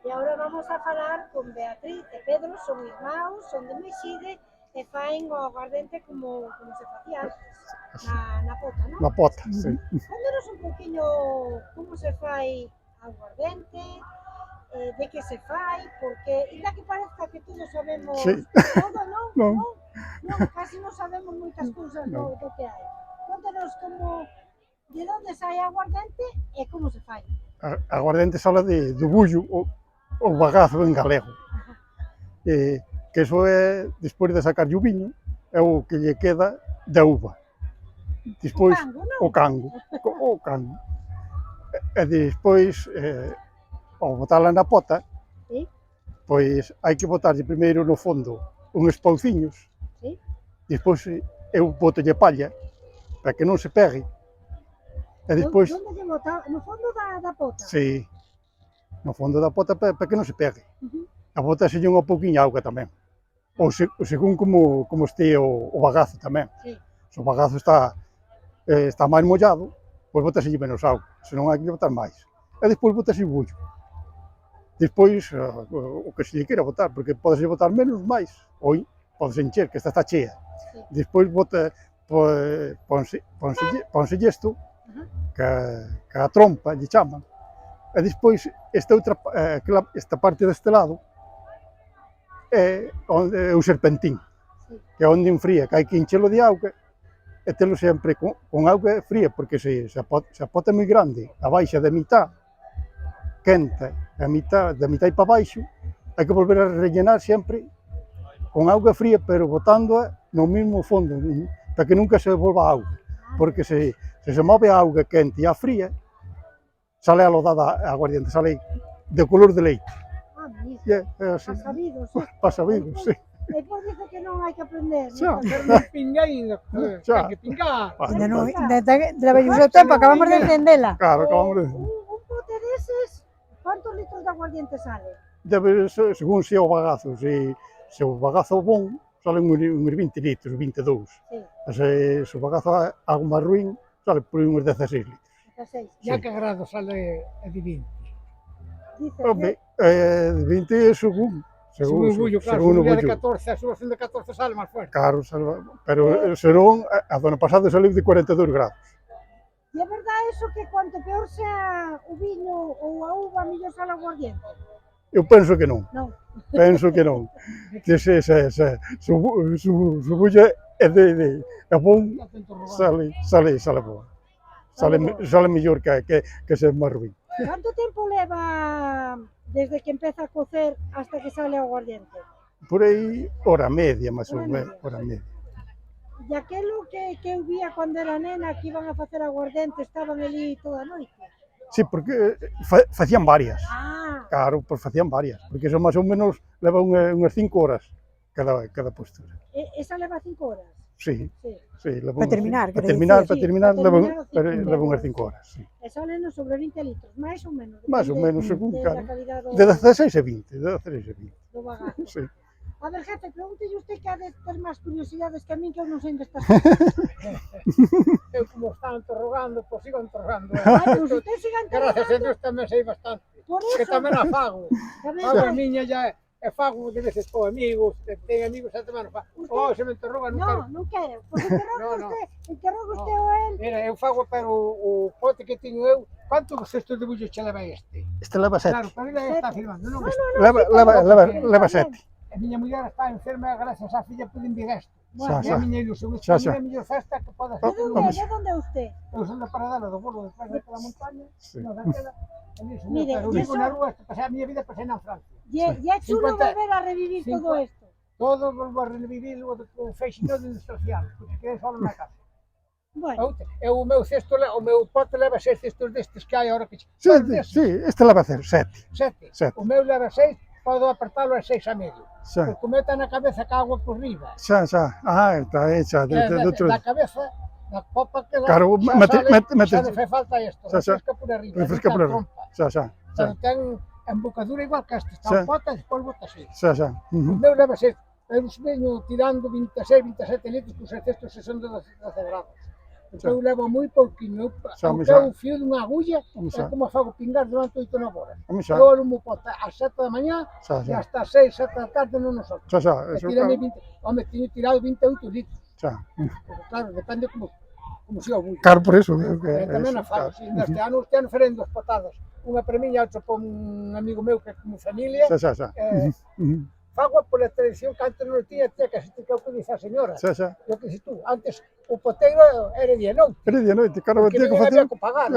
E agora vamos a falar con Beatriz e Pedro, son irmãos, son de Mexide e faen o aguardente como se facía antes, na pota, non? Na pota, sí. Contanos un poquinho como se fai aguardente, de que se fai, porque ainda que parezca que todos sabemos Sí. todo, non? Non. Non, casi non sabemos moitas cousas do que hai. Contanos de onde sai aguardente e como se fai. Aguardente sala do bullo, o bagazo en galego. Que iso é, despois de sacar o viño, é o que lle queda da uva. Despois, o cango. E despois, ao botala na pota, pois hai que botarlle primeiro no fondo uns pauciños, despois eu botolle palla para que non se pegue, e despois... Onde lle bota? No fondo da pota? Sí, no fondo da pota para que non se pegue. A botaselle unha pouquiña auga tamén, ou según como este o bagazo tamén. Se o bagazo está máis mollado, pois botaselle menos auga, senón hai que botar máis. E despois botase o bullo. Despois, o que se lle queira botar, porque podese botar menos, máis, ou podese encher, que esta está chea. Despois pónselle isto, que a trompa lle chaman, e despois esta parte deste lado é o serpentín, que é onde enfría, que hai que enchelo de auga e telo sempre con auga fría, porque se a pota é moi grande, a baixa de mitad, quenta, da mitad e para baixo, hai que volver a rellenar sempre con auga fría, pero botándoa no mesmo fondo, para que nunca se volva auga, porque se move a auga quente e a fría, sale alodada a aguardiente, sale de color de leite. Pa sabidos, sí. E por dice que non hai que aprender. Pero non pinga ainda, hai que pingar. Leva o tempo, acabamos de encendela. Claro, acabamos de... Un pote deses, quantos litros de aguardiente sale? Debe, según se o bagazo, se o bagazo bon, salen uns 20 litros, 22. Se o bagazo algo máis ruín, sale por uns 16 litros. E a que grado sale de 20? Home, de 20 según. Según o bullo, claro, se de 14, a subversión de 14 sale máis fuerte. Claro, pero senón, a do ano pasado saliu de 42 grados. E é verdade iso que cuanto peor sea o viño ou a uva, mellor sale o aguardiente? Eu penso que non. Non. Penso que non. Que se o bullo é bon, sale bon. Sale mellor que se máis ruín. Canto tempo leva desde que empeza a cocer hasta que sale o aguardiente? Por aí, hora media, máis ou menos, hora media. E aquelo que eu vía cando era nena, que iban a facer aguardente, estaban ali toda a noite? Sí, porque facían varias. Claro, pois facían varias, porque eso máis ou menos leva unhas 5 horas cada postura. Esa leva 5 horas? Sí. Para terminar, leva unhas 5 horas, sí. E salen sobre 20 litros, máis ou menos? Máis ou menos, según, claro. De 16 e 20, do bagazo. Sí. A ver, jefe, pregúntelle usted que ha de ter máis curiosidades que a min, que eu non sei onde está. Eu como están interrogando, pois sigo interrogando. Pois usted siga interrogando. Gracias a Dios tamén sei bastante. Que tamén a fago. Fago a miña ya, e fago de veces con amigos, ten amigos e tamén a fago. Se me interroga, non quero. Pois interroga usted o él. Mira, eu fago, pero o pote que teño eu, quanto cesto de bullo che leva este? Este leva 7. Claro, para ele está filmando, non? Leva 7. A miña muller está enferma, gracias á filla pude vir isto. E a miña ilusión, xa. a miña festa que pode hacer. De onde é usted? Eu son da Paradela, do Bordo, detrás daquela montaña, non daquela. Mire, pero vivo na rúa, pasei a miña vida pasei na Francia. E é chulo volver a revivir todo isto. Todo volvo a revivir o feixinho industrial, porque quedei solo na casa. O meu cesto, o meu pote leva 6 cestos destes que hai agora que... Sí, este leva 7. 7. O meu leva 6, podo apertalo a 6 a medio. Porque o meu está na cabeza que a agua por riba. Xa. Está hecha de outro... Da cabeza, da popa que xa non fai falta isto. Refresca por arriba. Refresca por arriba. Xa. Pero ten embocadura igual que este. Está o pote e despois bota así. Xa. O meu leva 6. Eu veño tirando 26, 27 litros, que os cestos se son de 12 grados. Porque eu levo moi pouquinho. Xa, Aunque xa. eu fío dunha agulla, Home, é xa. como fago pingar durante 8 ou 9 horas. Home, xa. Eu alumo pota ás 7 da mañá Xa, e xa. hasta as 6, 7 da tarde non nos outros. Xa, xa, E eso, tirame claro. 20, home, teño tirado 28 litros. Xa. Porque claro, depende como se o bulla. Claro, por eso. E tamén na falo, si este ano feren 2 patadas. Unha para min e outra para un amigo meu que é como familia. Xa, xa, xa. Fago pola tradición que antes non tiña, que se te que o que dice a señora. Xa, xa. Lo que dices tú, antes o poteiro era día e noite. Era día e noite, claro, Porque tío que non facer. había que pagar.